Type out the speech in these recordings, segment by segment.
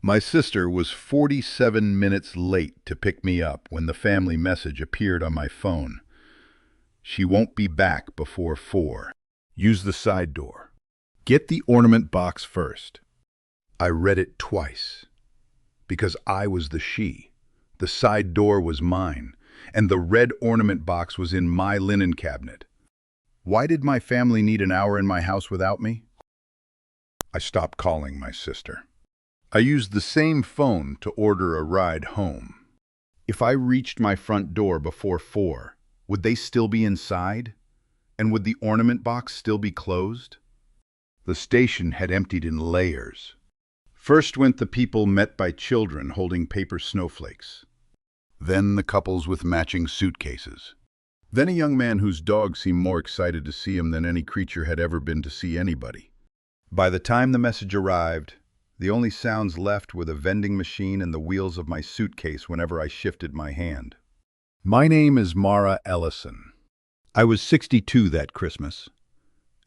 My sister was 47 minutes late to pick me up when the family message appeared on my phone. She won't be back before 4. Use the side door. Get the ornament box first. I read it twice. Because I was the she. The side door was mine, and the red ornament box was in my linen cabinet. Why did my family need an hour in my house without me? I stopped calling my sister. I used the same phone to order a ride home. If I reached my front door before 4, would they still be inside? And would the ornament box still be closed? The station had emptied in layers. First went the people met by children holding paper snowflakes. Then the couples with matching suitcases. Then a young man whose dog seemed more excited to see him than any creature had ever been to see anybody. By the time the message arrived, the only sounds left were the vending machine and the wheels of my suitcase whenever I shifted my hand. My name is Mara Ellison. I was 62 that Christmas,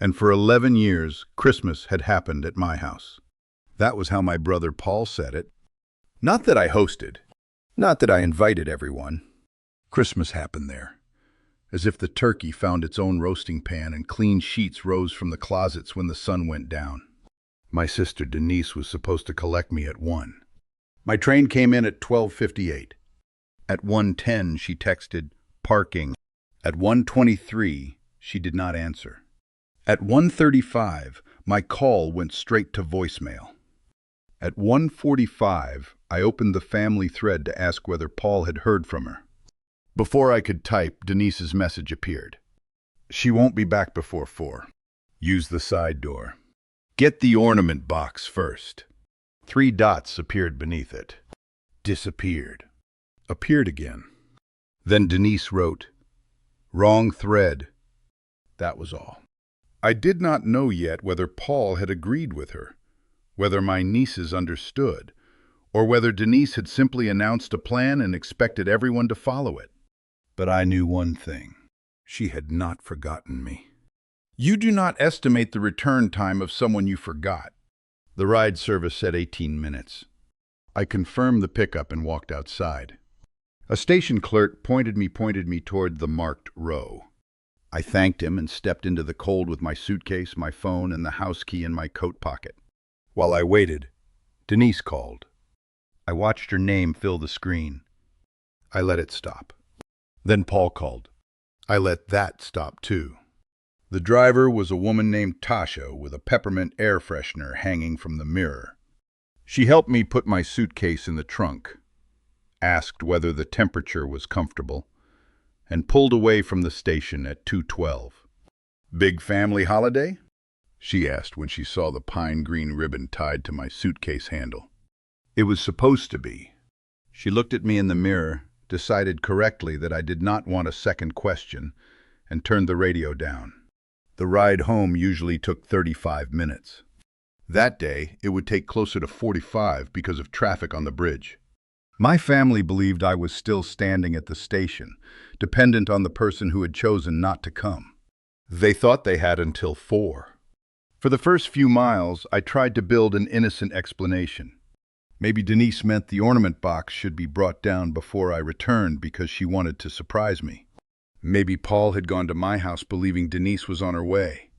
and for 11 years, Christmas had happened at my house. That was how my brother Paul said it. Not that I hosted, not that I invited everyone. Christmas happened there, as if the turkey found its own roasting pan and clean sheets rose from the closets when the sun went down. My sister Denise was supposed to collect me at 1. My train came in at 12:58. At 1:10 she texted, "Parking." At 1:23 she did not answer. At 1:35 my call went straight to voicemail. At 1:45 I opened the family thread to ask whether Paul had heard from her. Before I could type, Denise's message appeared. She won't be back before 4. Use the side door. Get the ornament box first. 3 dots appeared beneath it. Disappeared. Appeared again. Then Denise wrote, "Wrong thread." That was all. I did not know yet whether Paul had agreed with her, whether my nieces understood, or whether Denise had simply announced a plan and expected everyone to follow it. But I knew one thing. She had not forgotten me. You do not estimate the return time of someone you forgot. The ride service said 18 minutes. I confirmed the pickup and walked outside. A station clerk pointed me toward the marked row. I thanked him and stepped into the cold with my suitcase, my phone, and the house key in my coat pocket. While I waited, Denise called. I watched her name fill the screen. I let it stop. Then Paul called. I let that stop too. The driver was a woman named Tasha with a peppermint air freshener hanging from the mirror. She helped me put my suitcase in the trunk, asked whether the temperature was comfortable, and pulled away from the station at 2:12. "Big family holiday?" she asked when she saw the pine green ribbon tied to my suitcase handle. It was supposed to be. She looked at me in the mirror, decided correctly that I did not want a second question, and turned the radio down. The ride home usually took 35 minutes. That day, it would take closer to 45 because of traffic on the bridge. My family believed I was still standing at the station, dependent on the person who had chosen not to come. They thought they had until 4. For the first few miles, I tried to build an innocent explanation. Maybe Denise meant the ornament box should be brought down before I returned because she wanted to surprise me. Maybe Paul had gone to my house believing Denise was on her way.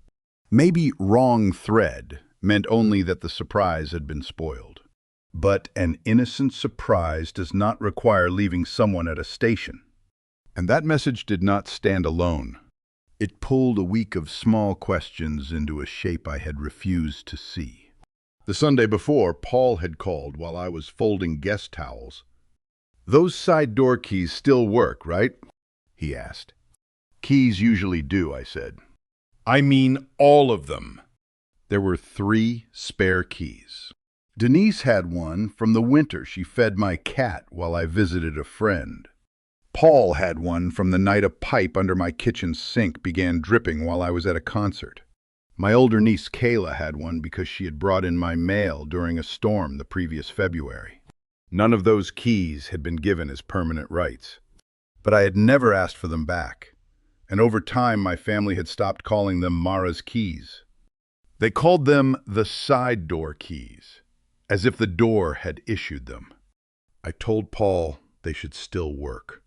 Maybe wrong thread meant only that the surprise had been spoiled. But an innocent surprise does not require leaving someone at a station. And that message did not stand alone. It pulled a week of small questions into a shape I had refused to see. The Sunday before, Paul had called while I was folding guest towels. "Those side door keys still work, right?" he asked. "Keys usually do," I said. "I mean all of them." There were 3 spare keys. Denise had one from the winter she fed my cat while I visited a friend. Paul had one from the night a pipe under my kitchen sink began dripping while I was at a concert. My older niece Kayla had one because she had brought in my mail during a storm the previous February. None of those keys had been given as permanent rights. But I had never asked for them back, and over time my family had stopped calling them Mara's keys. They called them the side door keys, as if the door had issued them. I told Paul they should still work.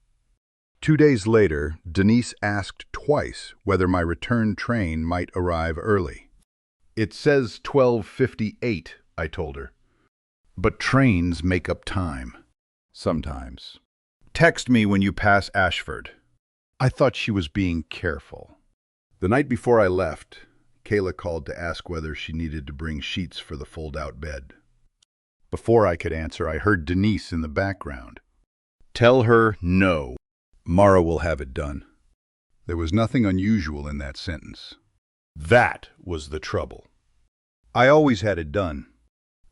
2 days later, Denise asked twice whether my return train might arrive early. "It says 12:58, I told her. "But trains make up time. Sometimes. Text me when you pass Ashford." I thought she was being careful. The night before I left, Kayla called to ask whether she needed to bring sheets for the fold-out bed. Before I could answer, I heard Denise in the background. "Tell her no. Mara will have it done." There was nothing unusual in that sentence. That was the trouble. I always had it done.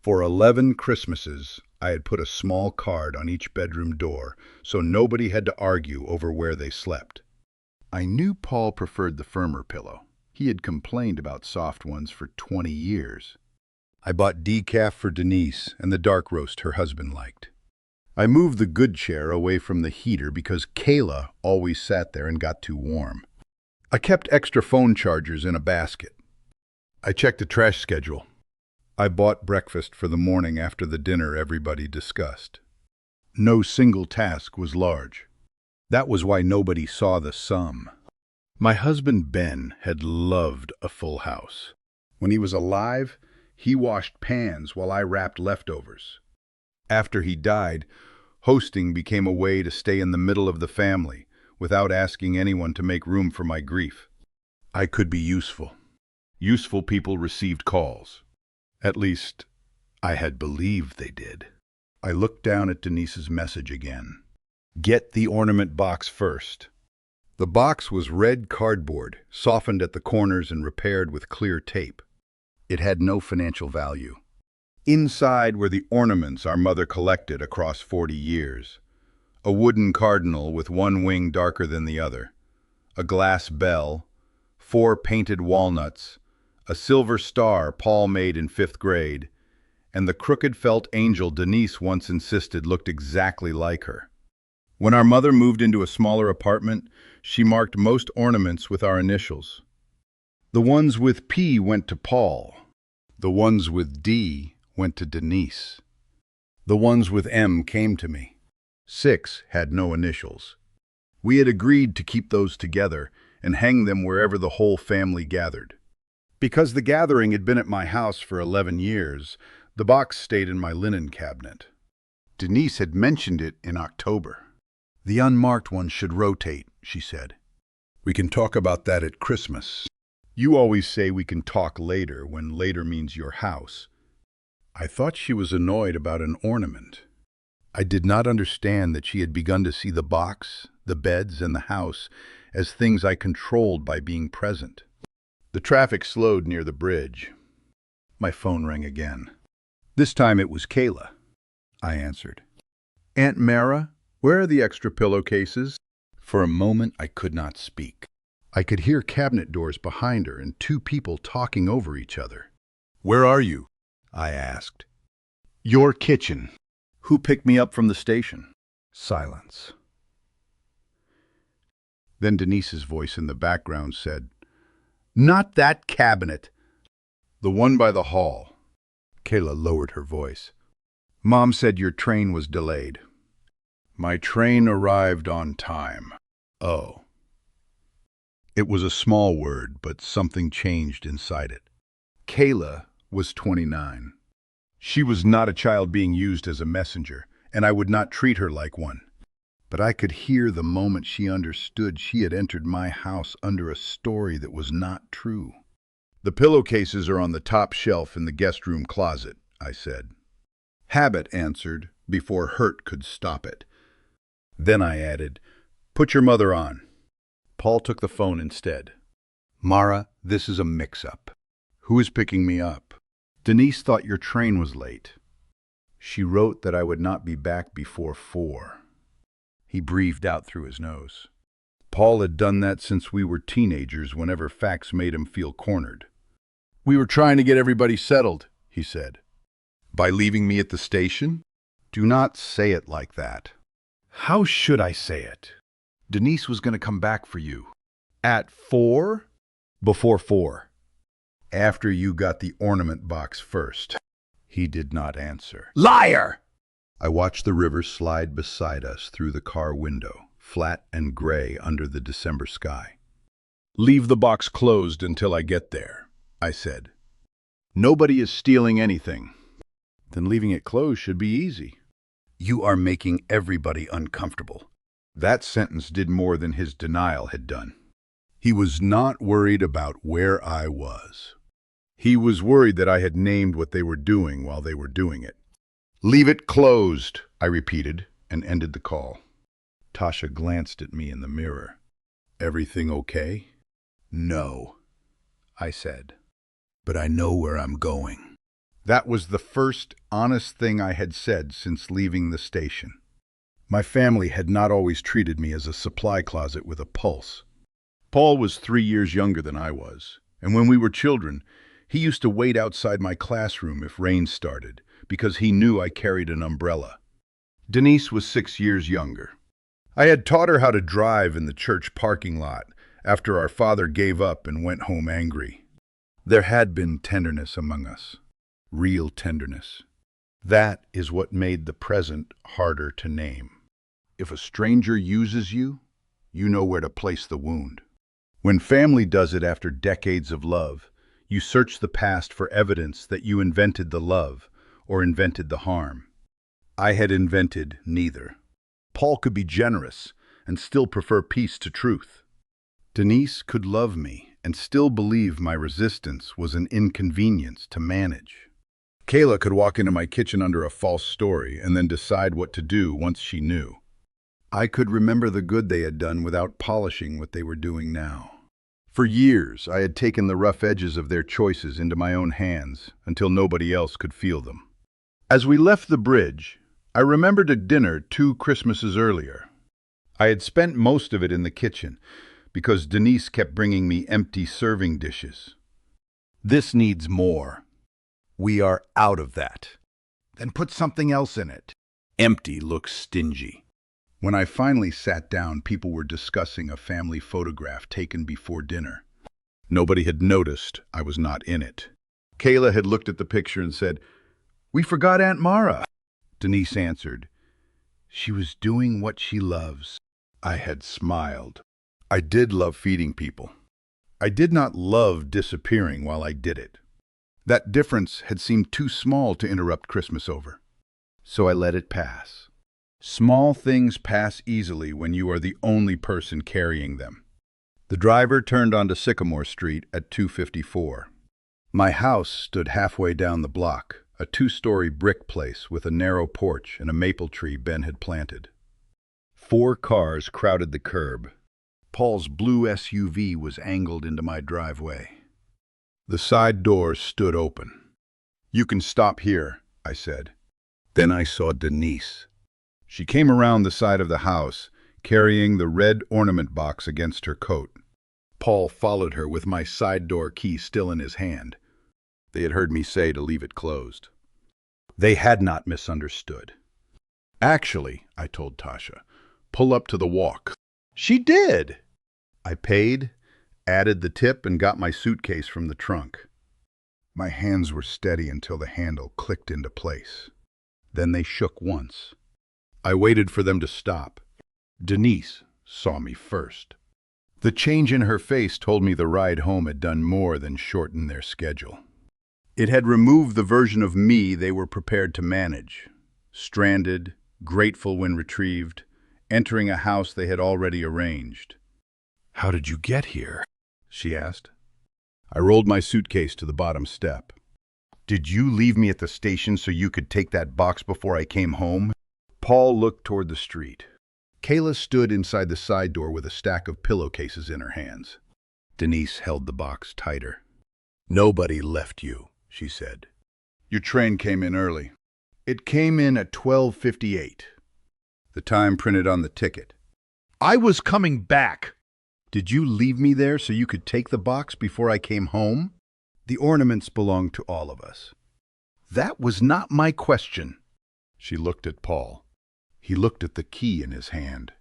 For 11 Christmases, I had put a small card on each bedroom door so nobody had to argue over where they slept. I knew Paul preferred the firmer pillow. He had complained about soft ones for 20 years. I bought decaf for Denise and the dark roast her husband liked. I moved the good chair away from the heater because Kayla always sat there and got too warm. I kept extra phone chargers in a basket. I checked the trash schedule. I bought breakfast for the morning after the dinner everybody discussed. No single task was large. That was why nobody saw the sum. My husband Ben had loved a full house. When he was alive, he washed pans while I wrapped leftovers. After he died, hosting became a way to stay in the middle of the family without asking anyone to make room for my grief. I could be useful. Useful people received calls. At least, I had believed they did. I looked down at Denise's message again. "Get the ornament box first." The box was red cardboard, softened at the corners and repaired with clear tape. It had no financial value. Inside were the ornaments our mother collected across 40 years. A wooden cardinal with one wing darker than the other, a glass bell, 4 painted walnuts, a silver star Paul made in 5th grade, and the crooked felt angel Denise once insisted looked exactly like her. When our mother moved into a smaller apartment, she marked most ornaments with our initials. The ones with P went to Paul. The ones with D went to Denise. The ones with M came to me. 6 had no initials. We had agreed to keep those together and hang them wherever the whole family gathered. Because the gathering had been at my house for 11 years, the box stayed in my linen cabinet. Denise had mentioned it in October. "The unmarked ones should rotate," she said. "We can talk about that at Christmas. You always say we can talk later when later means your house." I thought she was annoyed about an ornament. I did not understand that she had begun to see the box, the beds, and the house as things I controlled by being present. The traffic slowed near the bridge. My phone rang again. This time it was Kayla. I answered. "Aunt Mara, where are the extra pillowcases?" For a moment I could not speak. I could hear cabinet doors behind her and 2 people talking over each other. "Where are you?" I asked. "Your kitchen." "Who picked me up from the station?" Silence. Then Denise's voice in the background said, "Not that cabinet. The one by the hall." Kayla lowered her voice. "Mom said your train was delayed." "My train arrived on time." "Oh." It was a small word, but something changed inside it. Kayla was 29. She was not a child being used as a messenger, and I would not treat her like one. But I could hear the moment she understood she had entered my house under a story that was not true. "The pillowcases are on the top shelf in the guest room closet," I said. Habit answered before hurt could stop it. Then I added, "Put your mother on." Paul took the phone instead. "Mara, this is a mix-up." "Who is picking me up?" "Denise thought your train was late. She wrote that I would not be back before 4. He breathed out through his nose. Paul had done that since we were teenagers whenever facts made him feel cornered. "We were trying to get everybody settled," he said. "By leaving me at the station?" "Do not say it like that." "How should I say it?" "Denise was going to come back for you." "At 4? "Before 4. After you got the ornament box first." He did not answer. Liar! I watched the river slide beside us through the car window, flat and gray under the December sky. "Leave the box closed until I get there," I said. "Nobody is stealing anything." "Then leaving it closed should be easy." "You are making everybody uncomfortable." That sentence did more than his denial had done. He was not worried about where I was. He was worried that I had named what they were doing while they were doing it. "Leave it closed," I repeated, and ended the call. Tasha glanced at me in the mirror. "Everything okay?" "No," I said. "But I know where I'm going." That was the first honest thing I had said since leaving the station. My family had not always treated me as a supply closet with a pulse. Paul was 3 years younger than I was, and when we were children, he used to wait outside my classroom if rain started, because he knew I carried an umbrella. Denise was 6 years younger. I had taught her how to drive in the church parking lot after our father gave up and went home angry. There had been tenderness among us, real tenderness. That is what made the present harder to name. If a stranger uses you, you know where to place the wound. When family does it after decades of love, you search the past for evidence that you invented the love or invented the harm. I had invented neither. Paul could be generous and still prefer peace to truth. Denise could love me and still believe my resistance was an inconvenience to manage. Kayla could walk into my kitchen under a false story and then decide what to do once she knew. I could remember the good they had done without polishing what they were doing now. For years, I had taken the rough edges of their choices into my own hands until nobody else could feel them. As we left the bridge, I remembered a dinner 2 Christmases earlier. I had spent most of it in the kitchen because Denise kept bringing me empty serving dishes. "This needs more." "We are out of that." "Then put something else in it." Empty looks stingy. When I finally sat down, people were discussing a family photograph taken before dinner. Nobody had noticed I was not in it. Kayla had looked at the picture and said, "We forgot Aunt Mara." Denise answered, "She was doing what she loves." I had smiled. I did love feeding people. I did not love disappearing while I did it. That difference had seemed too small to interrupt Christmas over. So I let it pass. Small things pass easily when you are the only person carrying them. The driver turned onto Sycamore Street at 254. My house stood halfway down the block, a 2-story brick place with a narrow porch and a maple tree Ben had planted. 4 cars crowded the curb. Paul's blue SUV was angled into my driveway. The side door stood open. "You can stop here," I said. Then I saw Denise. She came around the side of the house, carrying the red ornament box against her coat. Paul followed her with my side door key still in his hand. They had heard me say to leave it closed. They had not misunderstood. "Actually," I told Tasha, "pull up to the walk." She did. I paid, added the tip, and got my suitcase from the trunk. My hands were steady until the handle clicked into place. Then they shook once. I waited for them to stop. Denise saw me first. The change in her face told me the ride home had done more than shorten their schedule. It had removed the version of me they were prepared to manage. Stranded, grateful when retrieved, entering a house they had already arranged. "How did you get here?" she asked. I rolled my suitcase to the bottom step. "Did you leave me at the station so you could take that box before I came home?" Paul looked toward the street. Kayla stood inside the side door with a stack of pillowcases in her hands. Denise held the box tighter. "Nobody left you," she said. "Your train came in early." "It came in at 12:58. The time printed on the ticket. "I was coming back." "Did you leave me there so you could take the box before I came home?" "The ornaments belong to all of us." "That was not my question." She looked at Paul. He looked at the key in his hand.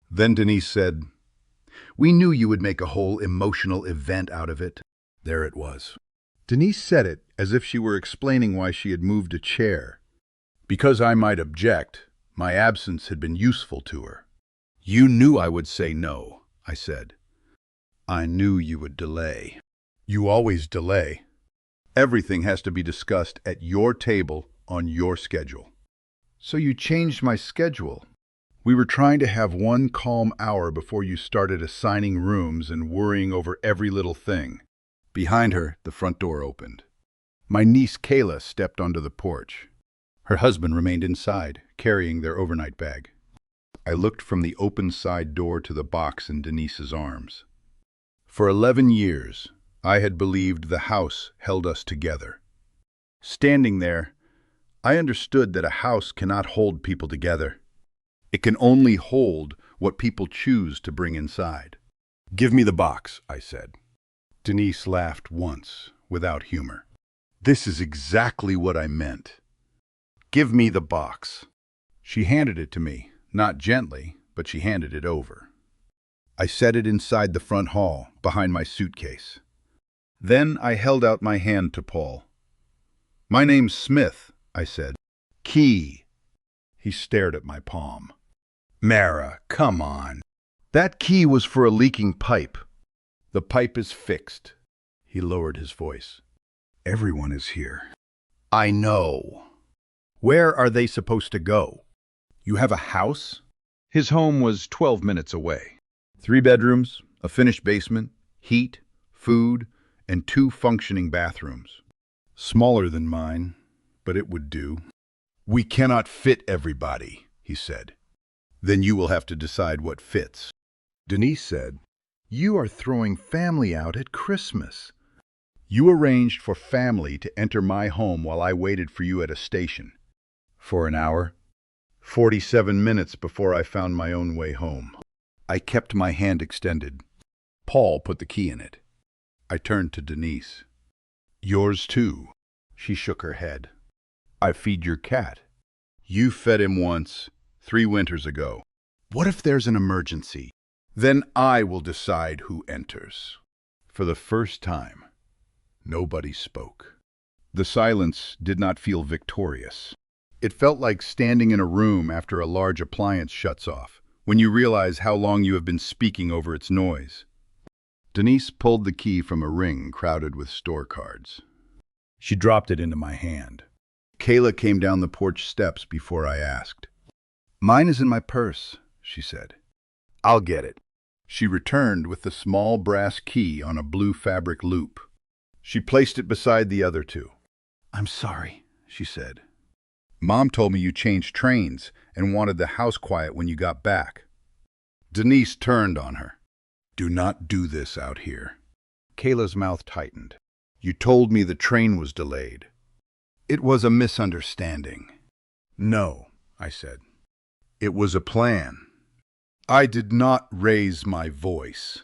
Then Denise said, "We knew you would make a whole emotional event out of it." There it was. Denise said it as if she were explaining why she had moved a chair. Because I might object, my absence had been useful to her. You knew I would say no, I said. I knew you would delay. You always delay. Everything has to be discussed at your table on your schedule. So you changed my schedule. We were trying to have one calm hour before you started assigning rooms and worrying over every little thing. Behind her, the front door opened. My niece Kayla stepped onto the porch. Her husband remained inside, carrying their overnight bag. I looked from the open side door to the box in Denise's arms. For 11 years, I had believed the house held us together. Standing there, I understood that a house cannot hold people together. It can only hold what people choose to bring inside. Give me the box, I said. Denise laughed once, without humor. This is exactly what I meant. Give me the box. She handed it to me, not gently, but she handed it over. I set it inside the front hall, behind my suitcase. Then I held out my hand to Paul. My name's Smith, I said. Key. He stared at my palm. Mara, come on. That key was for a leaking pipe. The pipe is fixed. He lowered his voice. Everyone is here. I know. Where are they supposed to go? You have a house? His home was 12 minutes away. 3 bedrooms, a finished basement, heat, food, and 2 functioning bathrooms. Smaller than mine, but it would do. We cannot fit everybody, he said. Then you will have to decide what fits. Denise said, you are throwing family out at Christmas. You arranged for family to enter my home while I waited for you at a station. For an hour. 47 minutes before I found my own way home. I kept my hand extended. Paul put the key in it. I turned to Denise. Yours too. She shook her head. I feed your cat. You fed him once, 3 winters ago. What if there's an emergency? Then I will decide who enters. For the first time, nobody spoke. The silence did not feel victorious. It felt like standing in a room after a large appliance shuts off, when you realize how long you have been speaking over its noise. Denise pulled the key from a ring crowded with store cards. She dropped it into my hand. Kayla came down the porch steps before I asked. Mine is in my purse, she said. I'll get it. She returned with the small brass key on a blue fabric loop. She placed it beside the other 2. I'm sorry, she said. Mom told me you changed trains and wanted the house quiet when you got back. Denise turned on her. Do not do this out here. Kayla's mouth tightened. You told me the train was delayed. It was a misunderstanding. No, I said. It was a plan. I did not raise my voice.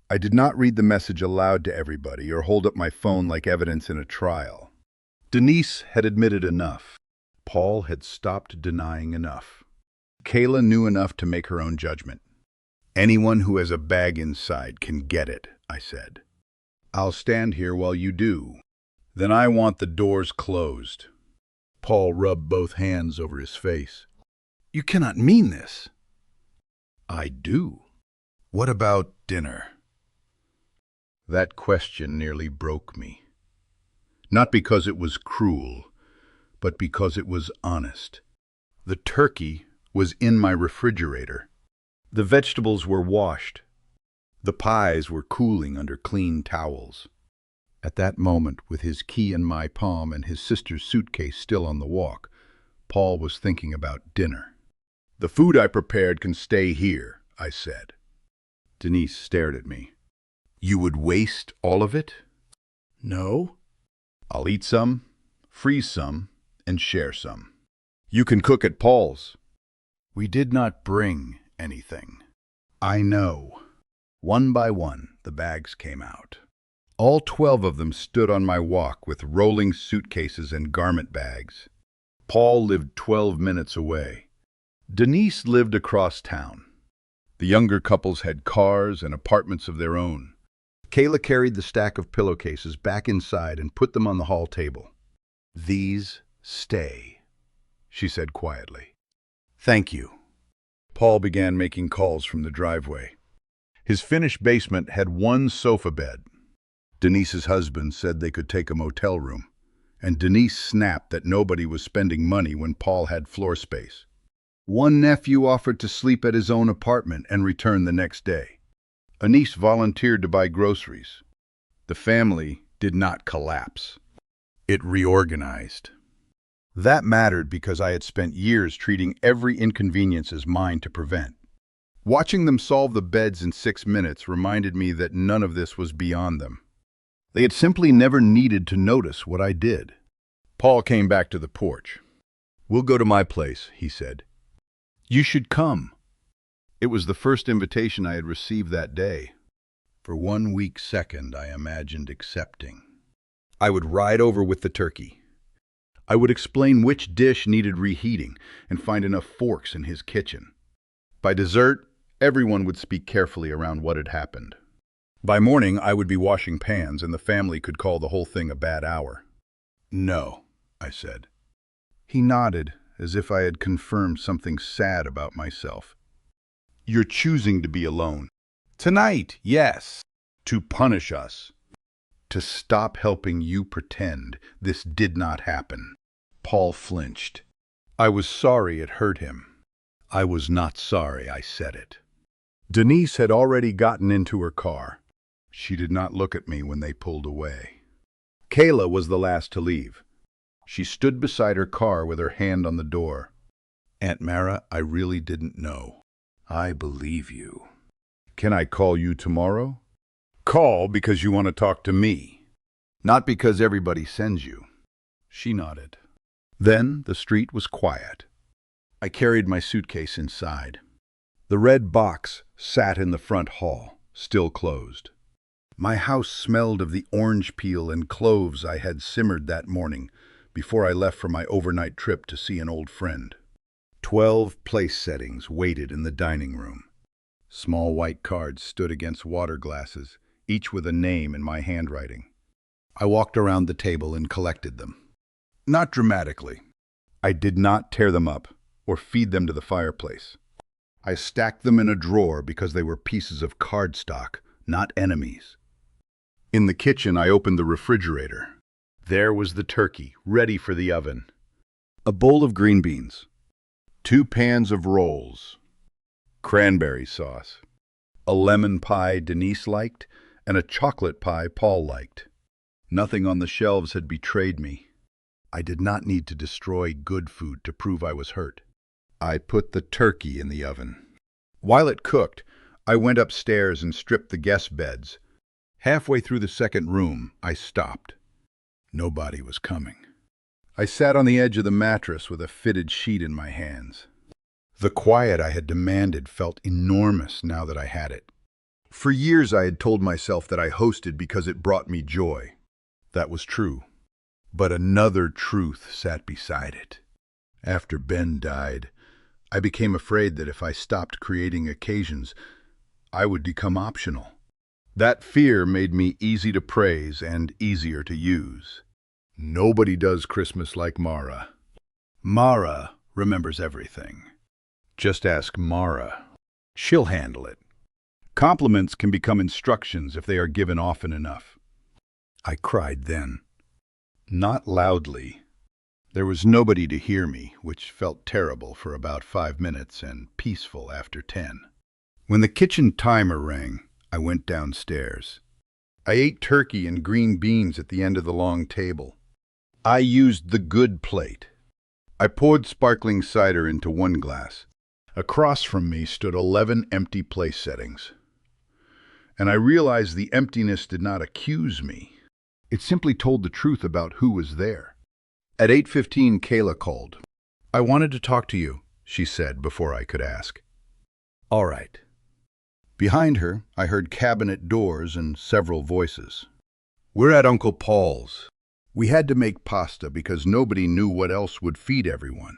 I did not read the message aloud to everybody or hold up my phone like evidence in a trial. Denise had admitted enough. Paul had stopped denying enough. Kayla knew enough to make her own judgment. Anyone who has a bag inside can get it, I said. I'll stand here while you do. Then I want the doors closed. Paul rubbed both hands over his face. You cannot mean this. I do. What about dinner? That question nearly broke me. Not because it was cruel, but because it was honest. The turkey was in my refrigerator. The vegetables were washed. The pies were cooling under clean towels. At that moment, with his key in my palm and his sister's suitcase still on the walk, Paul was thinking about dinner. The food I prepared can stay here, I said. Denise stared at me. You would waste all of it? No. I'll eat some, freeze some, and share some. You can cook at Paul's. We did not bring anything. I know. One by one, the bags came out. All 12 of them stood on my walk with rolling suitcases and garment bags. Paul lived 12 minutes away. Denise lived across town. The younger couples had cars and apartments of their own. Kayla carried the stack of pillowcases back inside and put them on the hall table. "These stay," she said quietly. "Thank you." Paul began making calls from the driveway. His finished basement had one sofa bed. Denise's husband said they could take a motel room, and Denise snapped that nobody was spending money when Paul had floor space. One nephew offered to sleep at his own apartment and return the next day. A niece volunteered to buy groceries. The family did not collapse. It reorganized. That mattered because I had spent years treating every inconvenience as mine to prevent. Watching them solve the beds in 6 minutes reminded me that none of this was beyond them. They had simply never needed to notice what I did. Paul came back to the porch. "We'll go to my place," he said. "You should come." It was the first invitation I had received that day. For 1 weak second, I imagined accepting. I would ride over with the turkey. I would explain which dish needed reheating and find enough forks in his kitchen. By dessert, everyone would speak carefully around what had happened. By morning, I would be washing pans, and the family could call the whole thing a bad hour. "No," I said. He nodded, as if I had confirmed something sad about myself. "You're choosing to be alone. Tonight, yes. To punish us. To stop helping you pretend this did not happen." Paul flinched. I was sorry it hurt him. I was not sorry I said it. Denise had already gotten into her car. She did not look at me when they pulled away. Kayla was the last to leave. She stood beside her car with her hand on the door. "Aunt Mara, I really didn't know." "I believe you." "Can I call you tomorrow?" "Call because you want to talk to me, not because everybody sends you." She nodded. Then the street was quiet. I carried my suitcase inside. The red box sat in the front hall, still closed. My house smelled of the orange peel and cloves I had simmered that morning before I left for my overnight trip to see an old friend. 12 place settings waited in the dining room. Small white cards stood against water glasses, each with a name in my handwriting. I walked around the table and collected them. Not dramatically. I did not tear them up or feed them to the fireplace. I stacked them in a drawer because they were pieces of cardstock, not enemies. In the kitchen, I opened the refrigerator. There was the turkey, ready for the oven. A bowl of green beans. 2 pans of rolls. Cranberry sauce. A lemon pie Denise liked, and a chocolate pie Paul liked. Nothing on the shelves had betrayed me. I did not need to destroy good food to prove I was hurt. I put the turkey in the oven. While it cooked, I went upstairs and stripped the guest beds. Halfway through the second room, I stopped. Nobody was coming. I sat on the edge of the mattress with a fitted sheet in my hands. The quiet I had demanded felt enormous now that I had it. For years I had told myself that I hosted because it brought me joy. That was true. But another truth sat beside it. After Ben died, I became afraid that if I stopped creating occasions, I would become optional. That fear made me easy to praise and easier to use. Nobody does Christmas like Mara. Mara remembers everything. Just ask Mara. She'll handle it. Compliments can become instructions if they are given often enough. I cried then. Not loudly. There was nobody to hear me, which felt terrible for about 5 minutes and peaceful after 10. When the kitchen timer rang, I went downstairs. I ate turkey and green beans at the end of the long table. I used the good plate. I poured sparkling cider into 1 glass. Across from me stood 11 empty place settings. And I realized the emptiness did not accuse me. It simply told the truth about who was there. At 8:15, Kayla called. "I wanted to talk to you," she said before I could ask. "All right." Behind her, I heard cabinet doors and several voices. "We're at Uncle Paul's. We had to make pasta because nobody knew what else would feed everyone."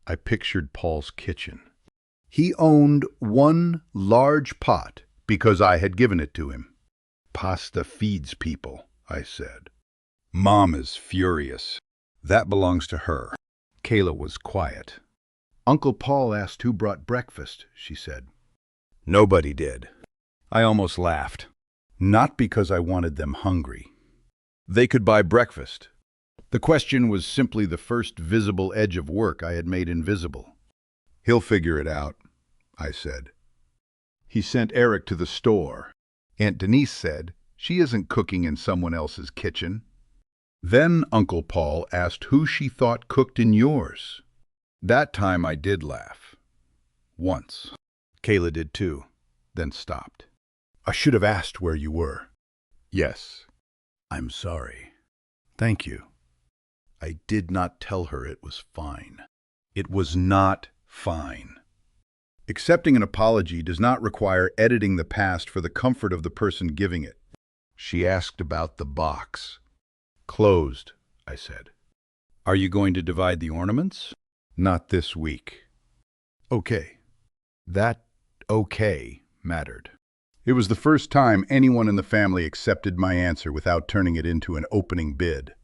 I pictured Paul's kitchen. He owned 1 large pot because I had given it to him. pasta feeds people, I said. Mom is furious. That belongs to her. Kayla was quiet. Uncle Paul asked who brought breakfast, she said. Nobody did. I almost laughed. Not because I wanted them hungry. They could buy breakfast. The question was simply the first visible edge of work I had made invisible. He'll figure it out, I said. He sent Eric to the store. Aunt Denise said she isn't cooking in someone else's kitchen. Then Uncle Paul asked who she thought cooked in yours. That time I did laugh. Once. Kayla did too, then stopped. I should have asked where you were. Yes. I'm sorry. Thank you. I did not tell her it was fine. It was not fine. Accepting an apology does not require editing the past for the comfort of the person giving it. She asked about the box. Closed, I said. Are you going to divide the ornaments? Not this week. Okay. That okay mattered. It was the first time anyone in the family accepted my answer without turning it into an opening bid.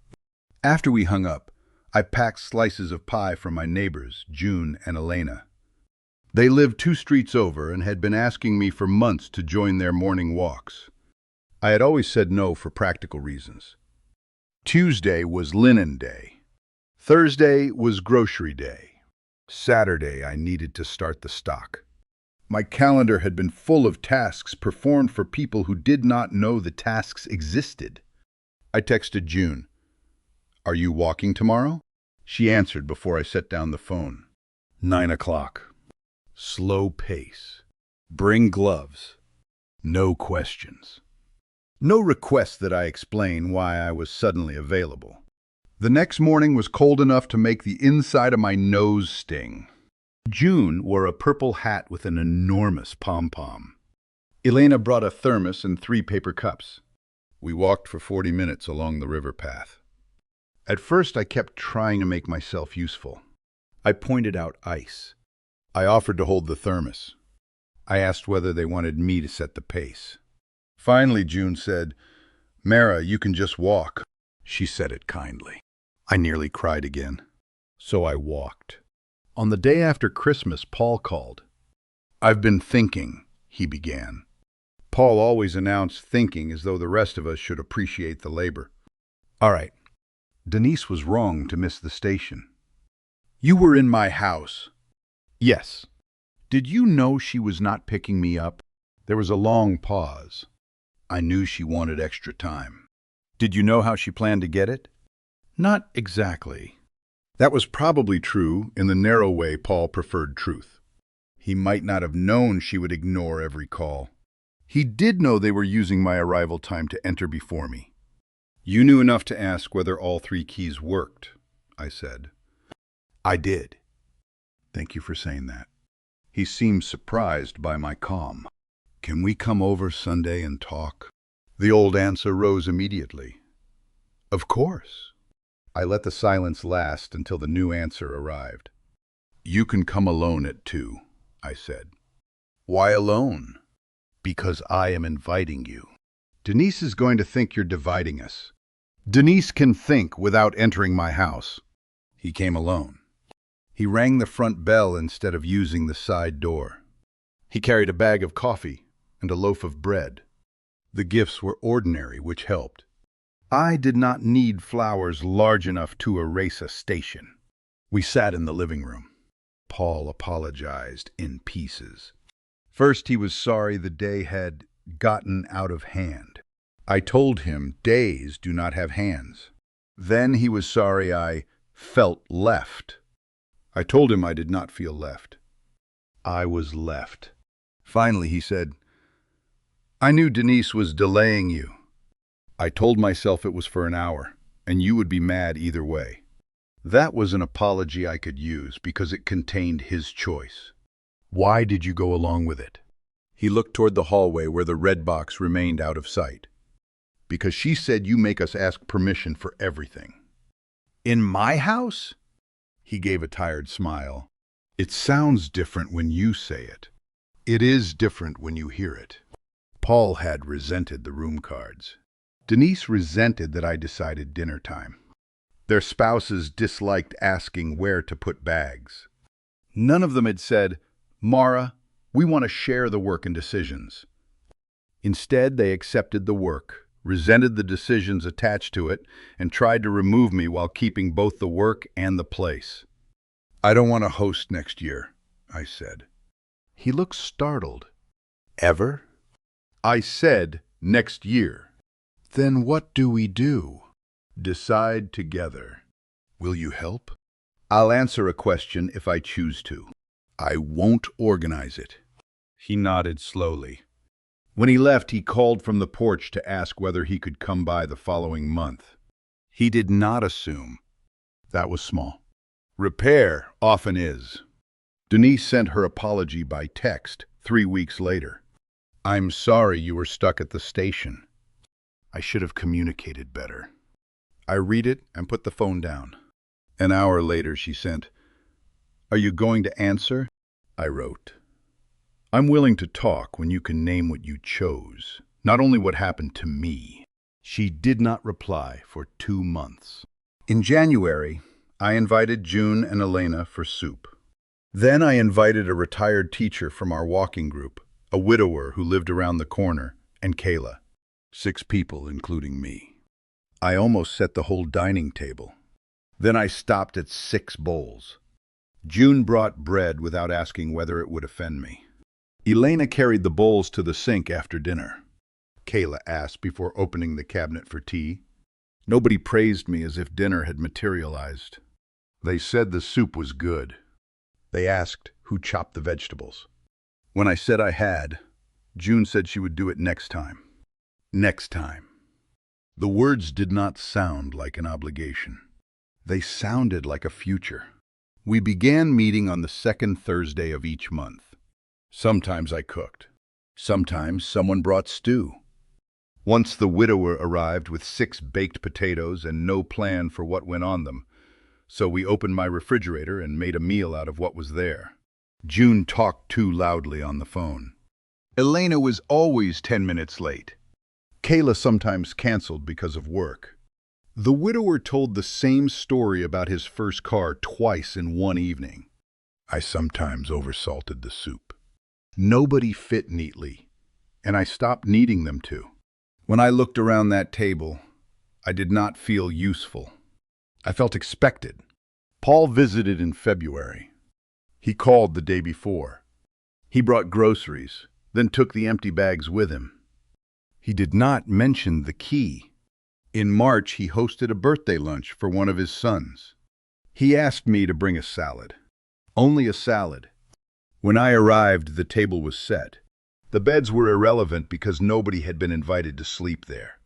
After we hung up, I packed slices of pie from my neighbors, June and Elena. They lived 2 streets over and had been asking me for months to join their morning walks. I had always said no for practical reasons. Tuesday was linen day. Thursday was grocery day. Saturday I needed to start the stock. My calendar had been full of tasks performed for people who did not know the tasks existed. I texted June. Are you walking tomorrow? She answered before I set down the phone. 9 o'clock. Slow pace. Bring gloves. No questions. No request that I explain why I was suddenly available. The next morning was cold enough to make the inside of my nose sting. June wore a purple hat with an enormous pom-pom. Elena brought a thermos and 3 paper cups. We walked for 40 minutes along the river path. At first I kept trying to make myself useful. I pointed out ice. I offered to hold the thermos. I asked whether they wanted me to set the pace. Finally, June said, Mara, you can just walk. She said it kindly. I nearly cried again. So I walked. On the day after Christmas, Paul called. I've been thinking, he began. Paul always announced thinking as though the rest of us should appreciate the labor. All right. Denise was wrong to miss the station. You were in my house. Yes. Did you know she was not picking me up? There was a long pause. I knew she wanted extra time. Did you know how she planned to get it? Not exactly. That was probably true in the narrow way Paul preferred truth. He might not have known she would ignore every call. He did know they were using my arrival time to enter before me. You knew enough to ask whether all 3 keys worked, I said. I did. Thank you for saying that. He seemed surprised by my calm. Can we come over Sunday and talk? The old answer rose immediately. Of course. I let the silence last until the new answer arrived. You can come alone at 2, I said. Why alone? Because I am inviting you. Denise is going to think you're dividing us. Denise can think without entering my house. He came alone. He rang the front bell instead of using the side door. He carried a bag of coffee and a loaf of bread. The gifts were ordinary, which helped. I did not need flowers large enough to erase a station. We sat in the living room. Paul apologized in pieces. First, he was sorry the day had gotten out of hand. I told him days do not have hands. Then he was sorry I felt left. I told him I did not feel left. I was left. Finally, he said, I knew Denise was delaying you. I told myself it was for an hour, and you would be mad either way. That was an apology I could use because it contained his choice. Why did you go along with it? He looked toward the hallway where the red box remained out of sight. Because she said you make us ask permission for everything. In my house? He gave a tired smile. It sounds different when you say it. It is different when you hear it. Paul had resented the room cards. Denise resented that I decided dinner time. Their spouses disliked asking where to put bags. None of them had said, "Mara, we want to share the work and decisions." Instead, they accepted the work, resented the decisions attached to it, and tried to remove me while keeping both the work and the place. "I don't want to host next year," I said. He looked startled. "Ever?" I said, "Next year." "Then what do we do?" "Decide together." "Will you help?" "I'll answer a question if I choose to. I won't organize it." He nodded slowly. When he left, he called from the porch to ask whether he could come by the following month. He did not assume. That was small. Repair often is. Denise sent her apology by text 3 weeks later. "I'm sorry you were stuck at the station. I should have communicated better." I read it and put the phone down. An hour later, she sent, "Are you going to answer?" I wrote, "I'm willing to talk when you can name what you chose, not only what happened to me." She did not reply for 2 months. In January, I invited June and Elena for soup. Then I invited a retired teacher from our walking group, a widower who lived around the corner, and Kayla. 6 people, including me. I almost set the whole dining table. Then I stopped at 6 bowls. June brought bread without asking whether it would offend me. Elena carried the bowls to the sink after dinner. Kayla asked before opening the cabinet for tea. Nobody praised me as if dinner had materialized. They said the soup was good. They asked who chopped the vegetables. When I said I had, June said she would do it next time. Next time. The words did not sound like an obligation. They sounded like a future. We began meeting on the 2nd Thursday of each month. Sometimes I cooked. Sometimes someone brought stew. Once the widower arrived with 6 baked potatoes and no plan for what went on them, so we opened my refrigerator and made a meal out of what was there. June talked too loudly on the phone. Elena was always 10 minutes late. Kayla sometimes canceled because of work. The widower told the same story about his first car twice in one evening. I sometimes oversalted the soup. Nobody fit neatly, and I stopped needing them to. When I looked around that table, I did not feel useful. I felt expected. Paul visited in February. He called the day before. He brought groceries, then took the empty bags with him. He did not mention the key. In March, he hosted a birthday lunch for one of his sons. He asked me to bring a salad. Only a salad. When I arrived, the table was set. The beds were irrelevant because nobody had been invited to sleep there.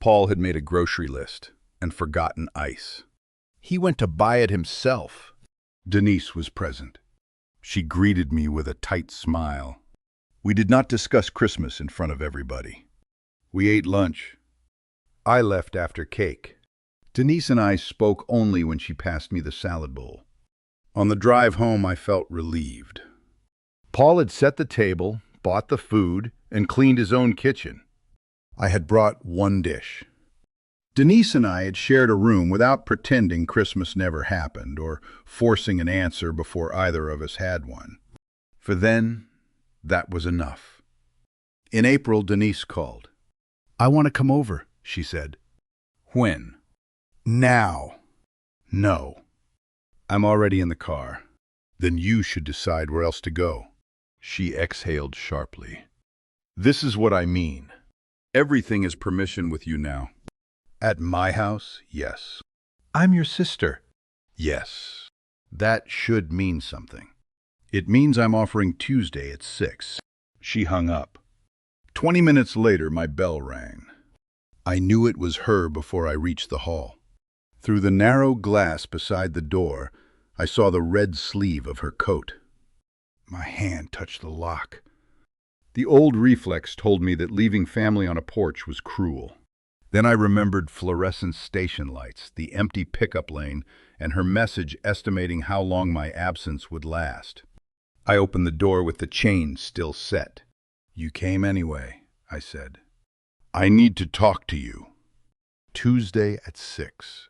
Paul had made a grocery list and forgotten ice. He went to buy it himself. Denise was present. She greeted me with a tight smile. We did not discuss Christmas in front of everybody. We ate lunch. I left after cake. Denise and I spoke only when she passed me the salad bowl. On the drive home, I felt relieved. Paul had set the table, bought the food, and cleaned his own kitchen. I had brought 1 dish. Denise and I had shared a room without pretending Christmas never happened or forcing an answer before either of us had one. For then, that was enough. In April, Denise called. "I want to come over," she said. "When?" "Now." "No." "I'm already in the car." "Then you should decide where else to go." She exhaled sharply. "This is what I mean. Everything is permission with you now." "At my house, yes." "I'm your sister." "Yes." "That should mean something." "It means I'm offering Tuesday at 6. She hung up. 20 minutes later, my bell rang. I knew it was her before I reached the hall. Through the narrow glass beside the door, I saw the red sleeve of her coat. My hand touched the lock. The old reflex told me that leaving family on a porch was cruel. Then I remembered fluorescent station lights, the empty pickup lane, and her message estimating how long my absence would last. I opened the door with the chain still set. "You came anyway," I said. I need to talk to you. Tuesday at 6.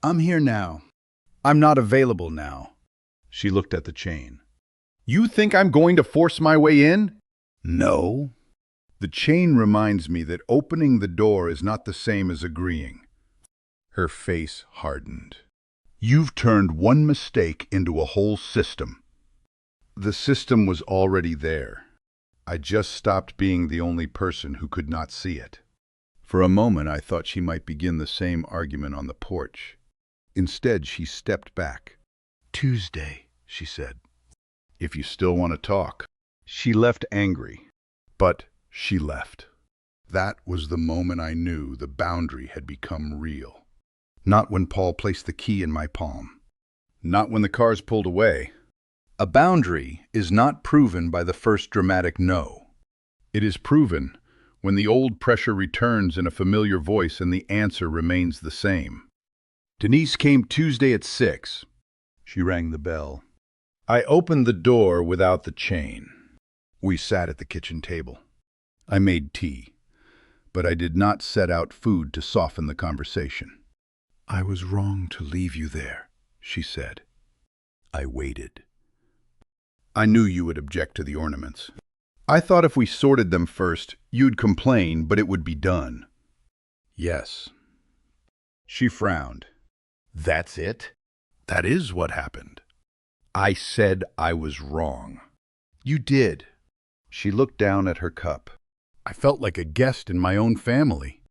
I'm here now. I'm not available now. She looked at the chain. You think I'm going to force my way in? No. The chain reminds me that opening the door is not the same as agreeing. Her face hardened. You've turned one mistake into a whole system. The system was already there. I just stopped being the only person who could not see it. For a moment, I thought she might begin the same argument on the porch. Instead, she stepped back. Tuesday, she said. If you still want to talk. She left angry, but she left. That was the moment I knew the boundary had become real. Not when Paul placed the key in my palm. Not when the cars pulled away. A boundary is not proven by the first dramatic no. It is proven when the old pressure returns in a familiar voice and the answer remains the same. Denise came Tuesday at 6. She rang the bell. I opened the door without the chain. We sat at the kitchen table. I made tea, but I did not set out food to soften the conversation. I was wrong to leave you there, she said. I waited. I knew you would object to the ornaments. I thought if we sorted them first, you'd complain, but it would be done. Yes. She frowned. That's it? That is what happened. I said I was wrong. You did. She looked down at her cup. I felt like a guest in my own family.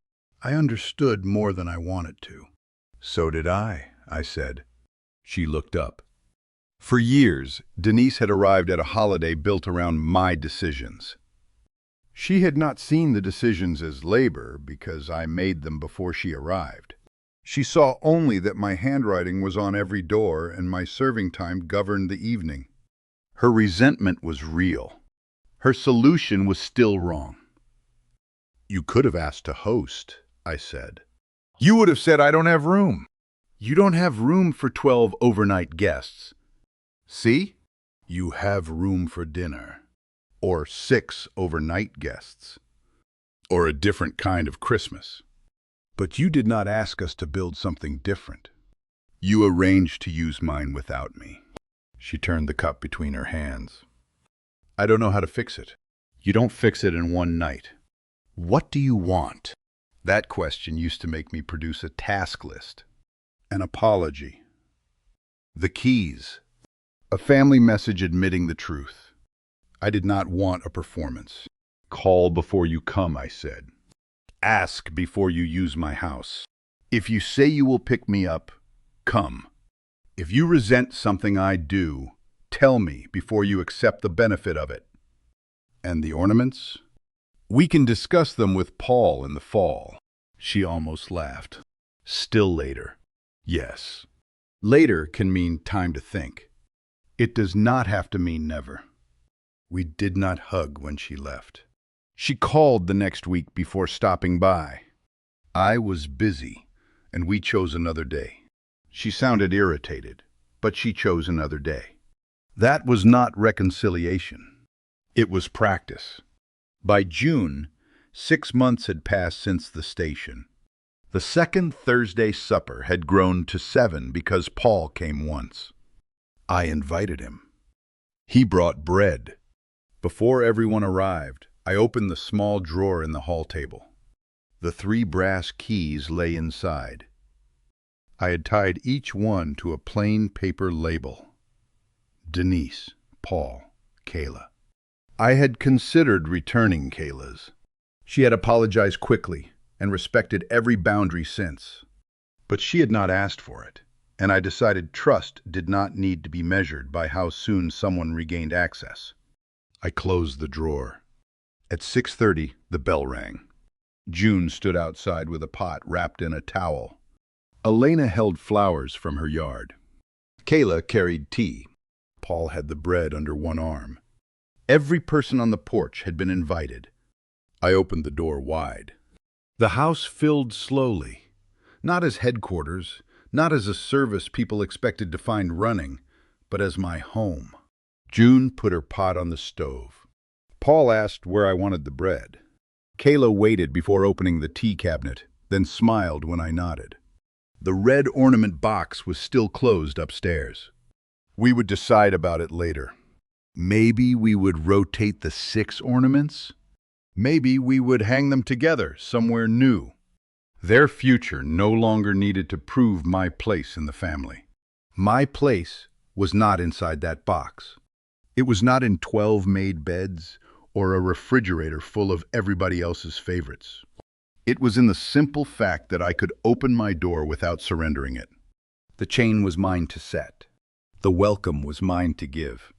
I understood more than I wanted to. So did I said. She looked up. For years, Denise had arrived at a holiday built around my decisions. She had not seen the decisions as labor because I made them before she arrived. She saw only that my handwriting was on every door and my serving time governed the evening. Her resentment was real. Her solution was still wrong. You could have asked to host, I said. You would have said I don't have room. You don't have room for 12 overnight guests. See? You have room for dinner. Or 6 overnight guests. Or a different kind of Christmas. But you did not ask us to build something different. You arranged to use mine without me. She turned the cup between her hands. I don't know how to fix it. You don't fix it in one night. What do you want? That question used to make me produce a task list. An apology. The keys. A family message admitting the truth. I did not want a performance. Call before you come, I said. Ask before you use my house. If you say you will pick me up, come. If you resent something I do, tell me before you accept the benefit of it. And the ornaments? We can discuss them with Paul in the fall. She almost laughed. Still later. Yes. Later can mean time to think. It does not have to mean never. We did not hug when she left. She called the next week before stopping by. I was busy, and we chose another day. She sounded irritated, but she chose another day. That was not reconciliation. It was practice. By June, 6 months had passed since the station. The second Thursday supper had grown to 7 because Paul came once. I invited him. He brought bread. Before everyone arrived, I opened the small drawer in the hall table. The 3 brass keys lay inside. I had tied each one to a plain paper label. Denise, Paul, Kayla. I had considered returning Kayla's. She had apologized quickly and respected every boundary since. But she had not asked for it, and I decided trust did not need to be measured by how soon someone regained access. I closed the drawer. At 6:30, the bell rang. June stood outside with a pot wrapped in a towel. Elena held flowers from her yard. Kayla carried tea. Paul had the bread under one arm. Every person on the porch had been invited. I opened the door wide. The house filled slowly, not as headquarters, not as a service people expected to find running, but as my home. June put her pot on the stove. Paul asked where I wanted the bread. Kayla waited before opening the tea cabinet, then smiled when I nodded. The red ornament box was still closed upstairs. We would decide about it later. Maybe we would rotate the 6 ornaments? Maybe we would hang them together somewhere new. Their future no longer needed to prove my place in the family. My place was not inside that box. It was not in 12 made beds or a refrigerator full of everybody else's favorites. It was in the simple fact that I could open my door without surrendering it. The chain was mine to set. The welcome was mine to give.